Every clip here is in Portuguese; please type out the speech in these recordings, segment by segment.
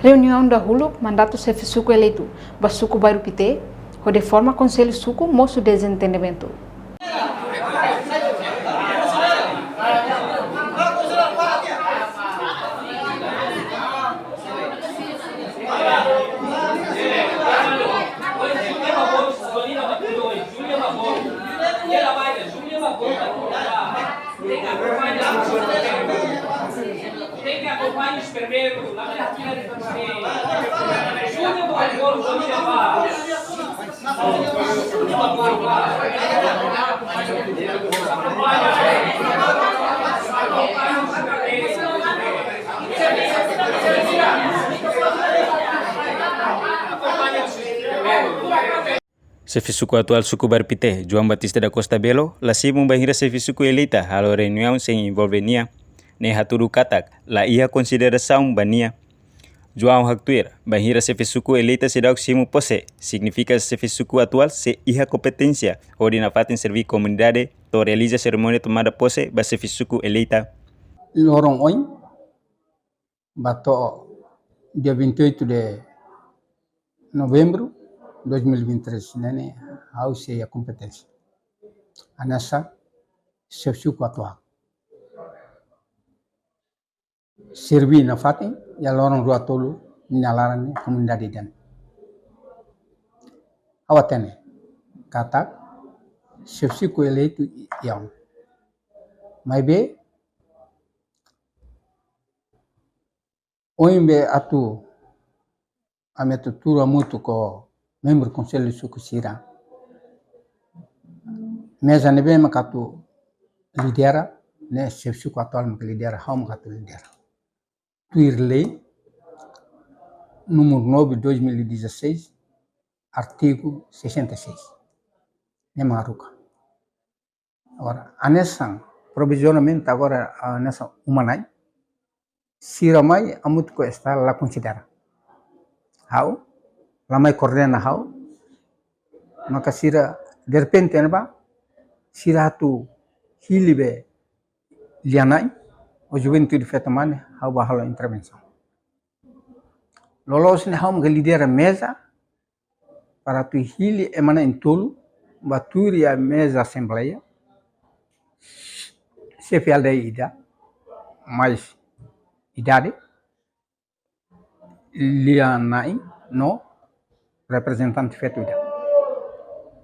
Reunião da Hulu, mandato chefe suco eleito, basuco bairro Pité, de forma conselho suco, moço desentendimento. Tem que acompanhar os primeiros, lá na fila de Júnior Barbosa, Júnior Chefe suku atual suku bairro Pité, João Batista da Costa Belo, lasimu bahira chefe suku eleita halo reunião sem envolvenia, ne haturu katak, la ia consideração bania. João Haktuir, bahira chefe suku eleita sedau simu pose, significa chefe suku atual se iha competência, ori na fatin servir comunidade, to realiza cerimônia tomada posse, ba chefe suku eleita. Lorong Oin, bato dia 28 de novembro de 2023, né, ao ser a competência. A nessa, chefe suku atual. Servi na fatin, ya lorong rua tolu, nyalaran comunidade dan. Awatene, kata, chefe suku eleito yang. Maibe, Oimbe atu ametu tura muito ko membro conselho suku sira. Mesa nebe makatu lidera ne chef suku atual mak lidera hau makatu lidera. Tuir lei número 9 2016 artigo 66. Ne maruka. Agora, anessa provisionalmente agora nessa humanai sira mai amut ko está la considera. Hau, la mai coordena hau, maka sira de repente ba sira tu hilibe lianai, o juventude fetamane hau bahalo intervenção. Lolos ne hau mga lidera mesa para tu hili emana intolo, baturi a mesa assembleia, chefe aldei ida, mais idade, lianai no representante feito ida.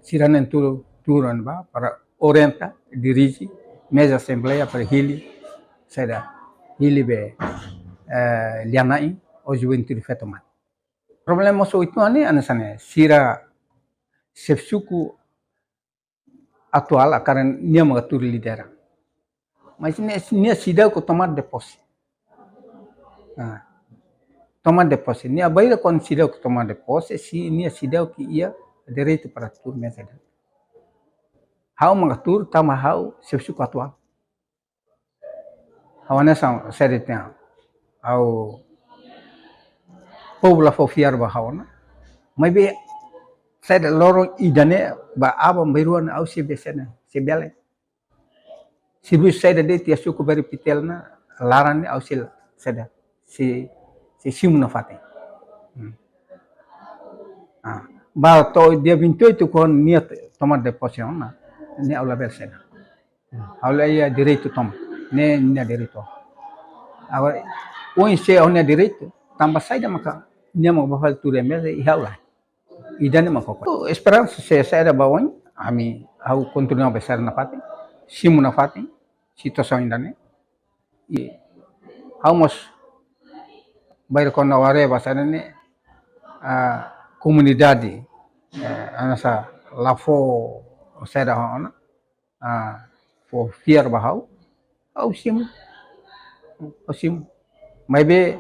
Siranen turan ba para orienta, dirige, mesa assembleia para hili, seda hili be lianai o juventude feito man. Problema so itu ane anasane sira chef suku atual akaran nia mengatur lidera. Mas nia sidau ko tomar de posse. Tomar de posse. Nia baira kon sidau ko tomar de posse, si nia sidau ki ia direito para tur mesa. Hau mengatur tama hau chef suku atual. Hawana sa seretnya au pobla fofiar ba hawana. Maybe saya lorong idane ba aba mbiruan au si besena, si bele. Si bis saya de tia suku bari pitelna laran au sil seda. Si simuna fate. Ba to dia 28 kon niat tomar de posse na ne aula bersena. Aula ia direito tom. Ne direito. Agora o se on direito tambah saja maka nia mau bahal ture mesa i haula. Idane makoko. Esperança se saya bawang ami au continua besar na fate. Simuna fate. Situação indane. E hamos bair kon naware basane comunidade anasa lafo seda ona for fear bahau au sim maybe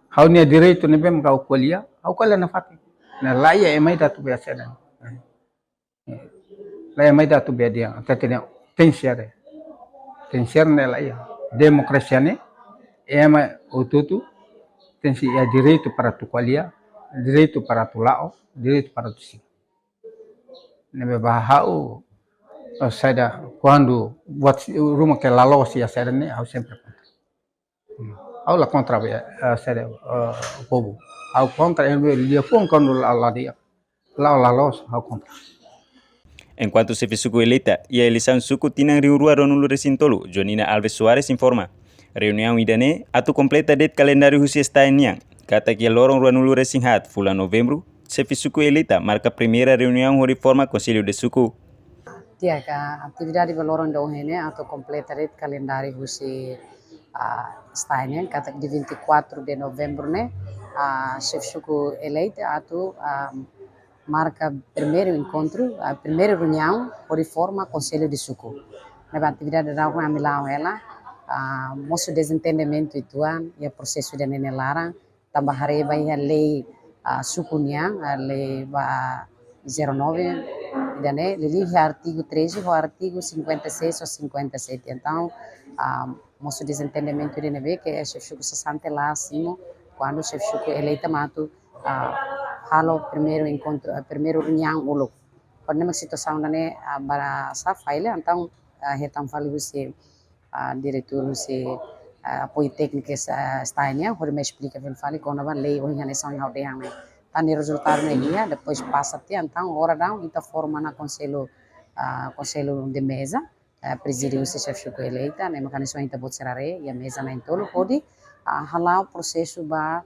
hau nia direito nebe makau kuliah au kala na fati na laia e mai datu be seda laia mai datu be dia tatene tensiare ne laia demokrasia ne ema ututu tensi ya direito para tu kuliah, direito para tu lao, direito para tu sim. Nebe bahau saya quando buat rumah ke lalos ya saya ne au sempre contra. Au la contra saya povo. Hau contra dia pun quando la dia. La los hau contra. Enquanto chefe suku eleita, e a eleição suku tinang riurua ronulu resintolu, Jonina Alves Soares informa. Reunião idane, atu completa det calendário husi estaniang. Kata que lorong ronulu resinghat, fula novembro, chefe suku eleita marca a primeira reunião de reforma Conselho de Suku. Tiak, atividade valorong da ohene atu completa det calendário husi estaniang, kata de 24 de novembro né, chefe suku eleita atu marca primeiro encontro, a primeira reunião por reforma Conselho de Suku. Na atividade da rua Milau ela, moço desentendimento ituan e o processo de nenelara, tambah hari bayi a lei sukunya, a lei 09, dan lili artigo 13 ou artigo 56 ou 57. Então, moço desentendimento de neve que é chefe suku se sente lá acima quando chefe suku eleita mato halo primeiro encontro, primeiro reunião ulo. Quando numa situação dane bara sa file, então retam fali você diretor você apoio técnico está né, por me explica bem fali quando vai lei organização ao de ame. Tani resultado né depois passa até então hora não então forma na conselho de mesa presidiu o chefe suku eleita né mecanismo ainda pode ser e a mesa na entolo pode halau processo ba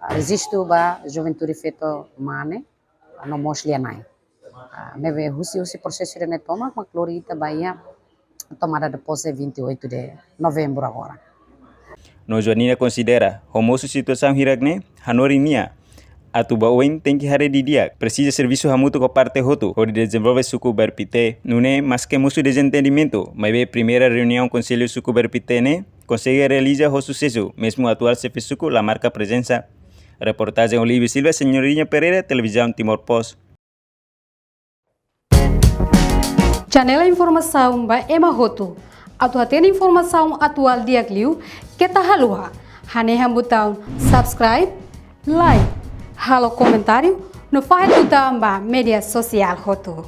resisto ba juventude feito mane no moslia nai meve husi processo de toma ma clorita baia tomada depois de 28 de novembro agora. No Joanina considera homosu situação hiragne hanorinia atu baueng tem que hare dia precisa serviço hamuto com parte hotu onde desenvolve suku berpite nune mas que musu desentendimento mas be primeira reunião conselho suku berpite ne consegue realizar o sucesso mesmo atual chefe suku la marca presença. Reportagem Olivia Silva, Senhorinha Pereira, Televisão Timor Post. Janela informação ba Emma Hotu. Atu tem informação atual dia kliu kita halua. Hane hambutão subscribe, like, halo comentário no faixa do media social Hotu.